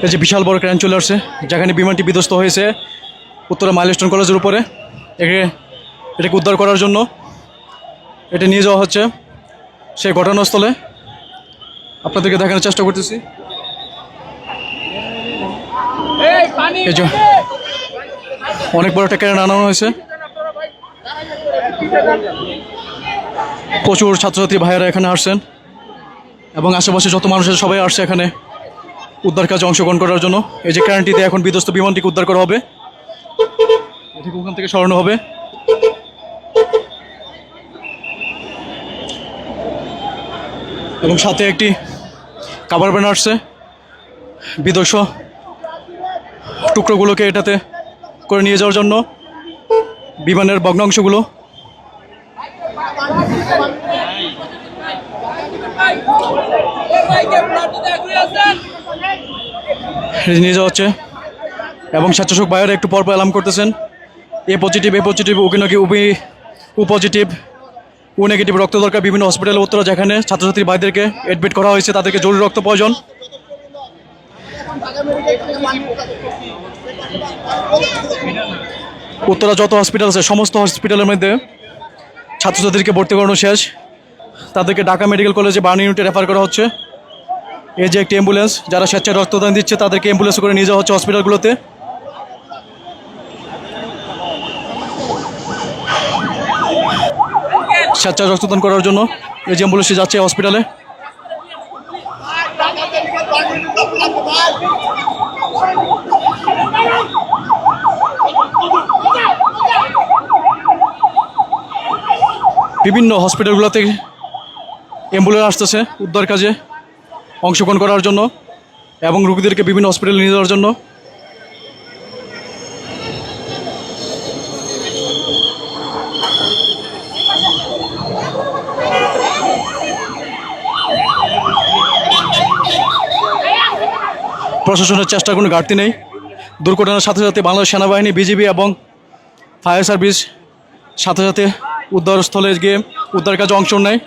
এই যে বিশাল বড় ক্রেন চলে আসছে, যেখানে বিমানটি বিধ্বস্ত হয়েছে উত্তরা মাইলস্টোন কলেজের উপরে। এটাকে উদ্ধার করার জন্য এটা নিয়ে যাওয়া হচ্ছে সেই ঘটনাস্থলে। আপনাদেরকে দেখানোর চেষ্টা করতেছি। এই যে অনেক বড় একটা ক্রেন আনানো হয়েছে, প্রচুর ছাত্রছাত্রী ভাইয়েরা এখানে আসছেন এবং আশেপাশে যত মানুষ আছে সবাই আসছে এখানে উদ্ধার কাজে অংশগ্রহণ করার জন্য। এই যে ক্রেনটিতে এখন বিধ্বস্ত বিমানটিকে উদ্ধার করা হবে, এটিকে ওখান থেকে সরানো হবে। এবং সাথে একটি কাভার ভ্যান আসছে বিধ্বস্ত টুকরোগুলোকে এটাতে করে নিয়ে যাওয়ার জন্য, বিমানের ভগ্নাংশগুলো। নিয়ে যাওয়া হচ্ছে এবং স্বেচ্ছাসেবক ভাইয়েরা একটু পরপর অ্যালার্ম করতেছেন এ পজিটিভ, এ পজিটিভ, ওকে নাকি ও পজিটিভ, ও নেগেটিভ রক্ত দরকার বিভিন্ন হসপিটালে উত্তরা, যেখানে ছাত্রছাত্রী ভাইদেরকে অ্যাডমিট করা হয়েছে, তাদেরকে জরুরি রক্ত প্রয়োজন। উত্তরা যত হসপিটাল আছে সমস্ত হসপিটালের মধ্যে ছাত্রছাত্রীকে ভর্তি করানো শেষ, তাদেরকে ঢাকা মেডিকেল কলেজে বার্ন ইউনিটে রেফার করা হচ্ছে। এই যে একটি অ্যাম্বুলেন্স, যারা স্বেচ্ছায় রক্তদান দিচ্ছে তাদেরকে অ্যাম্বুলেন্স করে নিয়ে যাওয়া হচ্ছে হসপিটালগুলোতে। স্বেচ্ছায় রক্তদান করার জন্য এই যে অ্যাম্বুলেন্সটি যাচ্ছে হসপিটালে। বিভিন্ন হসপিটালগুলোতে অ্যাম্বুলেন্স আসতেছে উদ্ধার কাজে অংশগ্রহণ করার জন্য এবং রোগীদেরকে বিভিন্ন হসপিটালে নিয়ে যাওয়ার জন্য। প্রশাসনের চেষ্টার কোনো ঘাটতি নেই। দুর্ঘটনার সাথে সাথে বাংলাদেশ সেনাবাহিনী, বিজিবি এবং ফায়ার সার্ভিস সাথে সাথে উদ্ধারস্থলে গিয়ে উদ্ধার কাজে অংশ নেয়।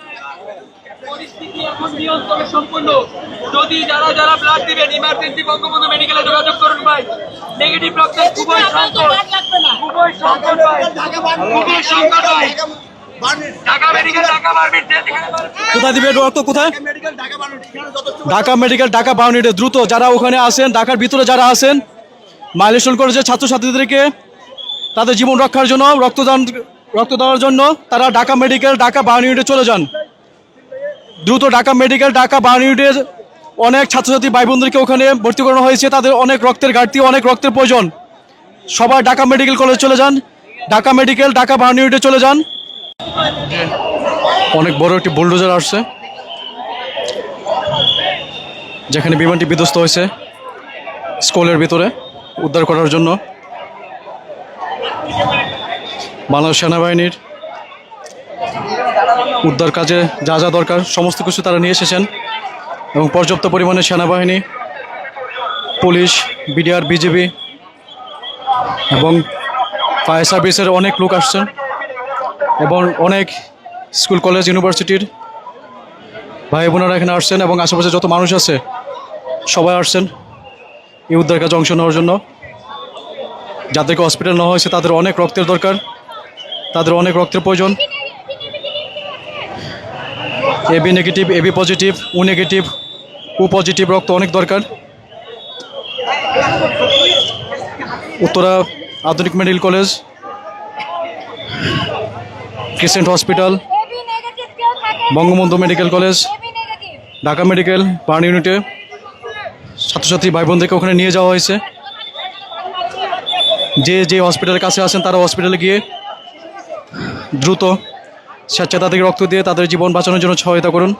যদি যারা ব্লাড দিবেন ইমার্জেন্সি বঙ্গবন্ধু মেডিকেলে যোগাযোগ করুন ভাই। নেগেটিভ রক্তের খুবই সংকট ভাই, খুবই সংকট ভাই। ঢাকা মেডিকেল, ঢাকা বারবিট, কোথায় দিবে রক্ত? কোথায়? ঢাকা মেডিকেল, ঢাকা বাউনিটে দ্রুত যারা ওখানে আছেন, ঢাকার ভিতরে যারা আছেন, মাইলস্টোন কলেজের ছাত্রছাত্রীদেরকে তাদের জীবন রক্ষার জন্য রক্ত দেওয়ার জন্য তারা ঢাকা মেডিকেল, ঢাকা বার্ন ইউনিটে চলে যান। দ্রুত ঢাকা মেডিকেল, ঢাকা বার্ন ইউনিটের অনেক ছাত্রছাত্রী ভাই বোনদেরকে ওখানে ভর্তি করানো হয়েছে, তাদের অনেক রক্তের ঘাটতি, অনেক রক্তের প্রয়োজন। সবাই ঢাকা মেডিকেল কলেজ চলে যান, ঢাকা মেডিকেল, ঢাকা বার্ন ইউনিটে চলে যান। অনেক বড় একটি বুলডোজার আসছে, যেখানে বিমানটি বিধ্বস্ত হয়েছে স্কুলের ভিতরে উদ্ধার করার জন্য। বাংলাদেশ সেনাবাহিনীর উদ্ধার কাজে যা যা দরকার সমস্ত কিছু তারা নিয়ে এসেছেন এবং পর্যাপ্ত পরিমাণে সেনাবাহিনী, পুলিশ, বিডিআর, বিজিবি এবং ফায়ার সার্ভিসের অনেক লোক আসছেন এবং অনেক স্কুল, কলেজ, ইউনিভার্সিটির ভাই বোনেরা এখানে আসছেন এবং আশেপাশে যত মানুষ আছে সবাই আসছেন এই উদ্ধার কাজে অংশ নেওয়ার জন্য। যাদেরকে হসপিটাল নেওয়া হয়েছে তাদের অনেক রক্তের দরকার, তাদের অনেক রক্তের প্রয়োজন। এবি নেগেটিভ, এবি পজিটিভ, ও নেগেটিভ, ও পজিটিভ রক্ত অনেক দরকার। উত্তরা আধুনিক medical college, crescent hospital, Bangabandhu medical college, Dhaka medical burn ইউনিটে ছাত্রছাত্রী ভাই বোনদেরকে ওখানে নিয়ে যাওয়া হয়েছে। যে হসপিটালের কাছে আছেন তারা হসপিটালে গিয়ে দ্রুত স্বেচ্ছায় তাদেরকে রক্ত দিয়ে তাদের জীবন বাঁচানোর জন্য সহায়তা করুন।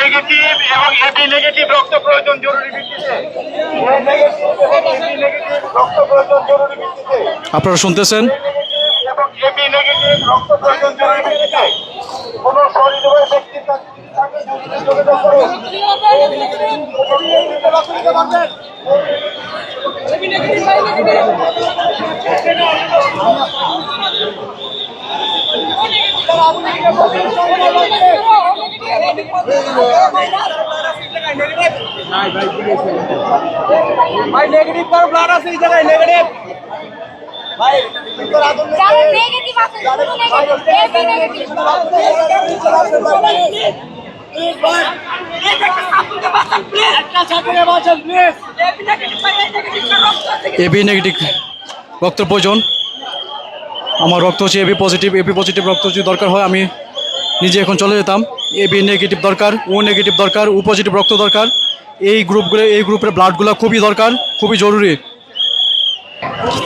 নেগেটিভ এবং এবি নেগেটিভ রক্ত প্রয়োজন জরুরি ভিত্তিতে। আপনারা শুনতেছেন এবং এবি নেগেটিভ রক্ত প্রয়োজন জরুরি ভিত্তিতে। কোন সহৃদয় ব্যক্তি তাকে যোগাযোগ করুন। ভাই নেগেটিভ কার ব্লাড আছে এই জায়গায় নেগেটিভ ভাই যারা নেগেটিভ আছে শুধু নেগেটিভ এবি নেগেটিভ প্লিজ ভাই একটা ছাত্রকে বাঁচান প্লিজ এবি নেগেটিভ ভাই নেগেটিভ রক্ত আছে এবি নেগেটিভ রক্তের প্রয়োজন। আমার রক্ত হচ্ছে এবি পজিটিভ রক্ত যদি দরকার হয় আমি নিজে এখন চলে যেতাম। এবি নেগেটিভ দরকার, ও নেগেটিভ দরকার, ও পজিটিভ রক্ত দরকার। এই গ্রুপের ব্লাডগুলো খুবই দরকার, খুবই জরুরি।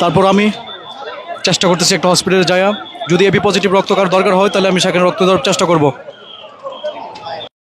তারপর আমি চেষ্টা করতেছি একটা হসপিটালে যাওয়া, যদি এবি পজিটিভ রক্ত কার দরকার হয় তাহলে আমি সেখানে রক্ত দেওয়ার চেষ্টা করব।